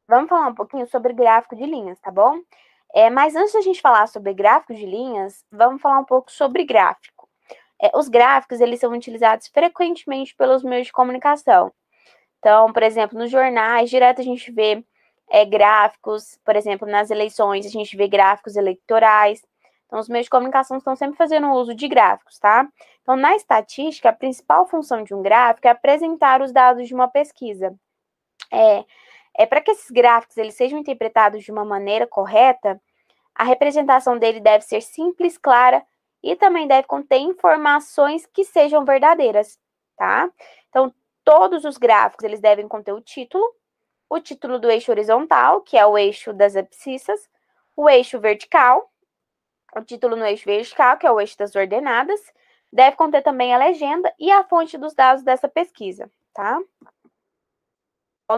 Vamos falar um pouquinho sobre gráfico de linhas, tá bom? Mas antes da gente falar sobre gráfico de linhas, vamos falar um pouco sobre gráfico. Os gráficos, eles são utilizados frequentemente pelos meios de comunicação. Então, por exemplo, nos jornais, direto a gente vê gráficos, por exemplo, nas eleições, a gente vê gráficos eleitorais. Então, os meios de comunicação estão sempre fazendo uso de gráficos, tá? Então, na estatística, a principal função de um gráfico é apresentar os dados de uma pesquisa. Para que esses gráficos eles sejam interpretados de uma maneira correta, a representação dele deve ser simples, clara e também deve conter informações que sejam verdadeiras, tá? Então, todos os gráficos eles devem conter o título do eixo horizontal, que é o eixo das abscissas, o eixo vertical, o título no eixo vertical, que é o eixo das ordenadas, deve conter também a legenda e a fonte dos dados dessa pesquisa, tá?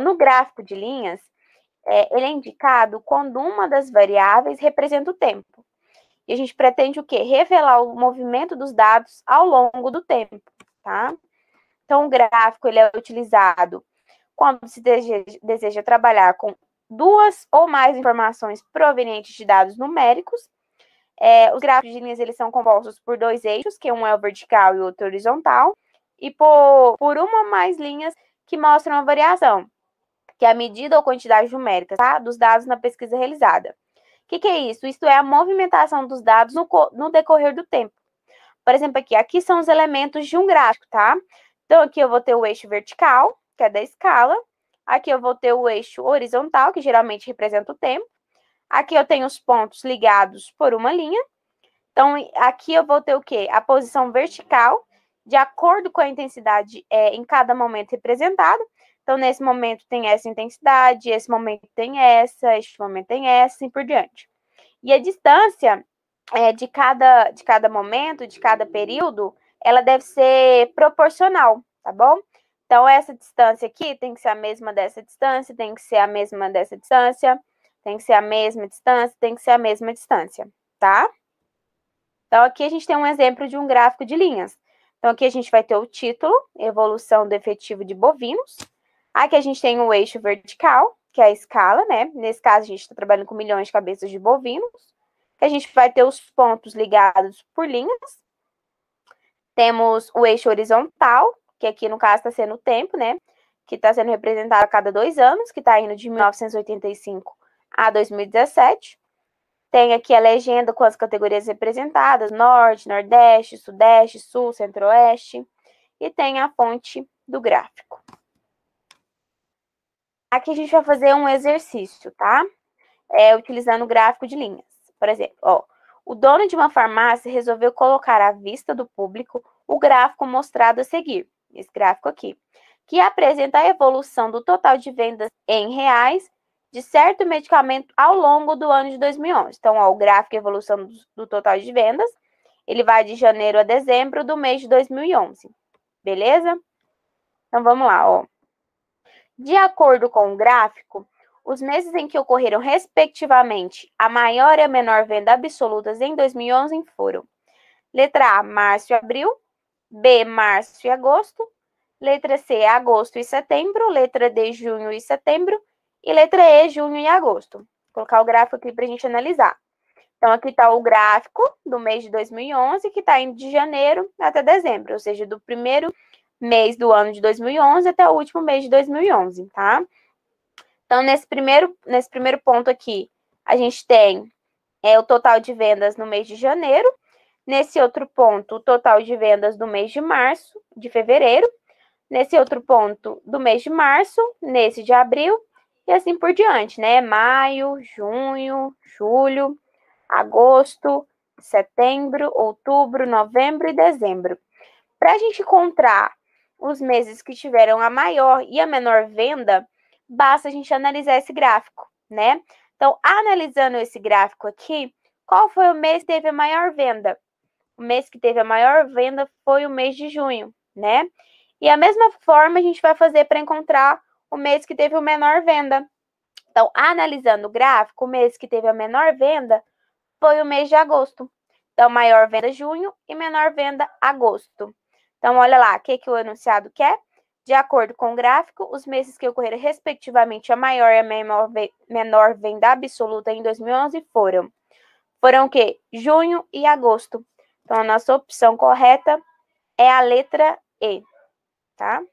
No gráfico de linhas, ele é indicado quando uma das variáveis representa o tempo. E a gente pretende o quê? Revelar o movimento dos dados ao longo do tempo, tá? Então, o gráfico ele é utilizado quando se deseja trabalhar com duas ou mais informações provenientes de dados numéricos. Os gráficos de linhas eles são compostos por dois eixos, que um é o vertical e o outro horizontal, e por uma ou mais linhas que mostram a variação, que é a medida ou quantidade numérica, tá? Dos dados na pesquisa realizada. O que é isso? Isso é a movimentação dos dados no decorrer do tempo. Por exemplo, aqui são os elementos de um gráfico, tá? Então, aqui eu vou ter o eixo vertical, que é da escala. Aqui eu vou ter o eixo horizontal, que geralmente representa o tempo. Aqui eu tenho os pontos ligados por uma linha. Então, aqui eu vou ter o quê? A posição vertical, de acordo com a intensidade em cada momento representado. Então, nesse momento tem essa intensidade, esse momento tem essa, este momento tem essa, assim por diante. E a distância de cada momento, de cada período, ela deve ser proporcional, tá bom? Então, essa distância aqui tem que ser a mesma dessa distância, tem que ser a mesma dessa distância, tem que ser a mesma distância, tem que ser a mesma distância, tá? Então, aqui a gente tem um exemplo de um gráfico de linhas. Então, aqui a gente vai ter o título, evolução do efetivo de bovinos. Aqui a gente tem o eixo vertical, que é a escala, né? Nesse caso, a gente está trabalhando com milhões de cabeças de bovinos. A gente vai ter os pontos ligados por linhas. Temos o eixo horizontal, que aqui no caso está sendo o tempo, né? Que está sendo representado a cada 2 anos, que está indo de 1985 a 2017. Tem aqui a legenda com as categorias representadas, norte, nordeste, sudeste, sul, centro-oeste. E tem a fonte do gráfico. Aqui a gente vai fazer um exercício, tá? Utilizando o gráfico de linhas. Por exemplo, o dono de uma farmácia resolveu colocar à vista do público o gráfico mostrado a seguir, esse gráfico aqui, que apresenta a evolução do total de vendas em reais de certo medicamento ao longo do ano de 2011. Então, o gráfico de evolução do total de vendas, ele vai de janeiro a dezembro do mês de 2011, beleza? Então, vamos lá, De acordo com o gráfico, os meses em que ocorreram, respectivamente, a maior e a menor venda absolutas em 2011 foram: letra A, março e abril; B, março e agosto; letra C, agosto e setembro; letra D, junho e setembro; e letra E, junho e agosto. Vou colocar o gráfico aqui para a gente analisar. Então, aqui está o gráfico do mês de 2011, que está indo de janeiro até dezembro, ou seja, do primeiro mês do ano de 2011 até o último mês de 2011, tá? Então, nesse primeiro ponto aqui, a gente tem o total de vendas no mês de janeiro. Nesse outro ponto, o total de vendas do mês de fevereiro. Nesse outro ponto, do mês de março, nesse de abril, e assim por diante, né? Maio, junho, julho, agosto, setembro, outubro, novembro e dezembro. Para a gente encontrar os meses que tiveram a maior e a menor venda, basta a gente analisar esse gráfico, né? Então, analisando esse gráfico aqui, qual foi o mês que teve a maior venda? O mês que teve a maior venda foi o mês de junho, né? E a mesma forma a gente vai fazer para encontrar o mês que teve a menor venda. Então, analisando o gráfico, o mês que teve a menor venda foi o mês de agosto. Então, maior venda junho e menor venda agosto. Então, olha lá, o que o enunciado quer? De acordo com o gráfico, os meses que ocorreram respectivamente a maior e a menor venda absoluta em 2011 foram o quê? Junho e agosto. Então, a nossa opção correta é a letra E, tá?